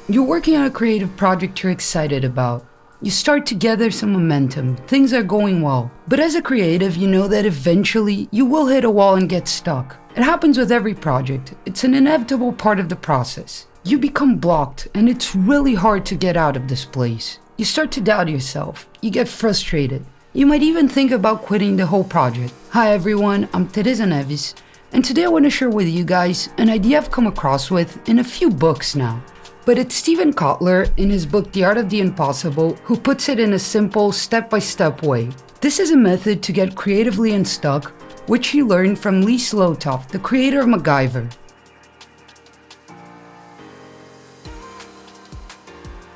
You're working on a creative project you're excited about. You start to gather some momentum, things are going well. But as a creative, you know that eventually you will hit a wall and get stuck. It happens with every project. It's an inevitable part of the process. You become blocked, and it's really hard to get out of this place. You start to doubt yourself. You get frustrated. You might even think about quitting the whole project. Hi everyone, I'm Teresa Neves, and today I want to share with you guys an idea I've come across with in a few books now. But it's Steven Kotler in his book The Art of the Impossible who puts it in a simple step-by-step way. This is a method to get creatively unstuck, which he learned from Lee Slotopf, the creator of MacGyver.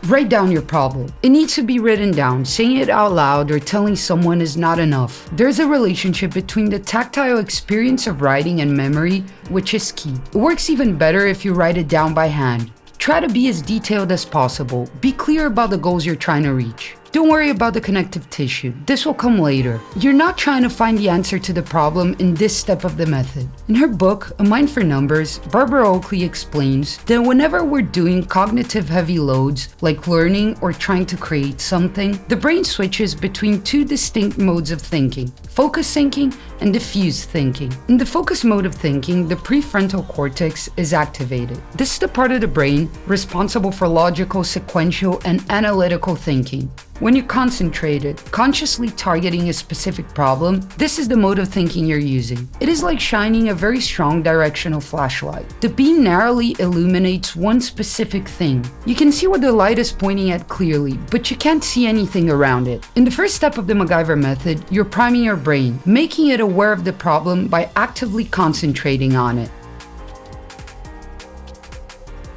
Write down your problem. It needs to be written down. Saying it out loud or telling someone is not enough. There's a relationship between the tactile experience of writing and memory, which is key. It works even better if you write it down by hand. Try to be as detailed as possible. Be clear about the goals you're trying to reach. Don't worry about the connective tissue. This will come later. You're not trying to find the answer to the problem in this step of the method. In her book, A Mind for Numbers, Barbara Oakley explains that whenever we're doing cognitive heavy loads, like learning or trying to create something, the brain switches between two distinct modes of thinking: focus thinking and diffuse thinking. In the focus mode of thinking, the prefrontal cortex is activated. This is the part of the brain responsible for logical, sequential, and analytical thinking. When you're concentrated, consciously targeting a specific problem, this is the mode of thinking you're using. It is like shining a very strong directional flashlight. The beam narrowly illuminates one specific thing. You can see what the light is pointing at clearly, but you can't see anything around it. In the first step of the MacGyver method, you're priming your brain, making it aware of the problem by actively concentrating on it.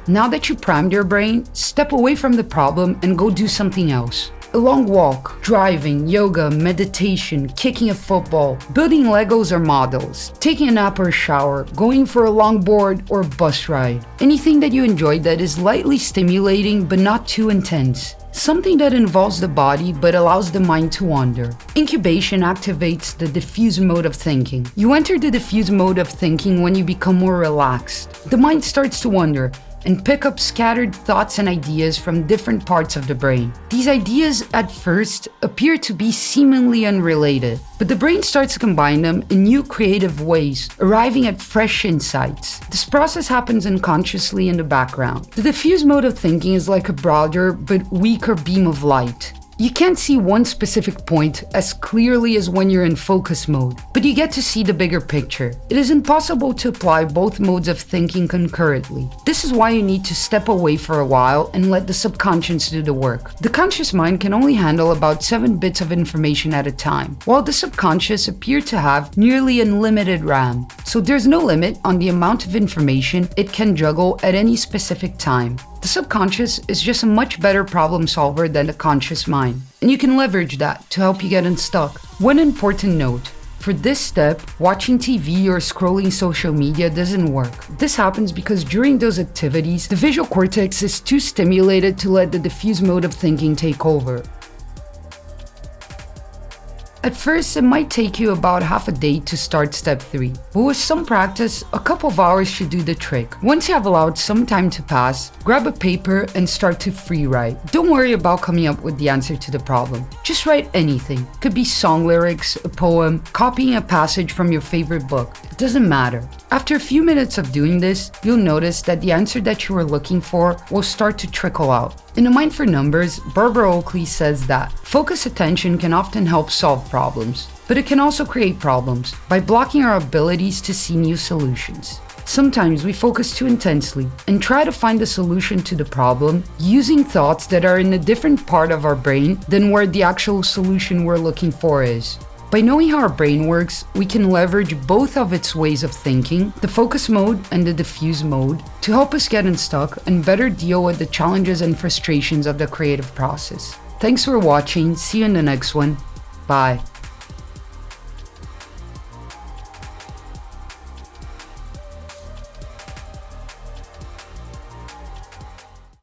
Now that you primed your brain, step away from the problem and go do something else. A long walk, driving, yoga, meditation, kicking a football, building Legos or models, taking a nap or a shower, going for a longboard or bus ride. Anything that you enjoy that is lightly stimulating but not too intense. Something that involves the body but allows the mind to wander. Incubation activates the diffuse mode of thinking. You enter the diffuse mode of thinking when you become more relaxed. The mind starts to wander and pick up scattered thoughts and ideas from different parts of the brain. These ideas at first appear to be seemingly unrelated, but the brain starts to combine them in new creative ways, arriving at fresh insights. This process happens unconsciously in the background. The diffuse mode of thinking is like a broader but weaker beam of light. You can't see one specific point as clearly as when you're in focus mode, but you get to see the bigger picture. It is impossible to apply both modes of thinking concurrently. This is why you need to step away for a while and let the subconscious do the work. The conscious mind can only handle about 7 bits of information at a time, while the subconscious appears to have nearly unlimited RAM. So there's no limit on the amount of information it can juggle at any specific time. The subconscious is just a much better problem solver than the conscious mind, and you can leverage that to help you get unstuck. One important note: for this step, watching TV or scrolling social media doesn't work. This happens because during those activities, the visual cortex is too stimulated to let the diffuse mode of thinking take over. At first, it might take you about half a day to start step 3, but with some practice, a couple of hours should do the trick. Once you have allowed some time to pass, grab a paper and start to free write. Don't worry about coming up with the answer to the problem. Just write anything. Could be song lyrics, a poem, copying a passage from your favorite book. It doesn't matter. After a few minutes of doing this, you'll notice that the answer that you were looking for will start to trickle out. In A Mind for Numbers, Barbara Oakley says that focused attention can often help solve problems, but it can also create problems by blocking our abilities to see new solutions. Sometimes we focus too intensely and try to find a solution to the problem using thoughts that are in a different part of our brain than where the actual solution we're looking for is. By knowing how our brain works, we can leverage both of its ways of thinking, the focus mode and the diffuse mode, to help us get unstuck and better deal with the challenges and frustrations of the creative process. Thanks for watching. See you in the next one. Bye.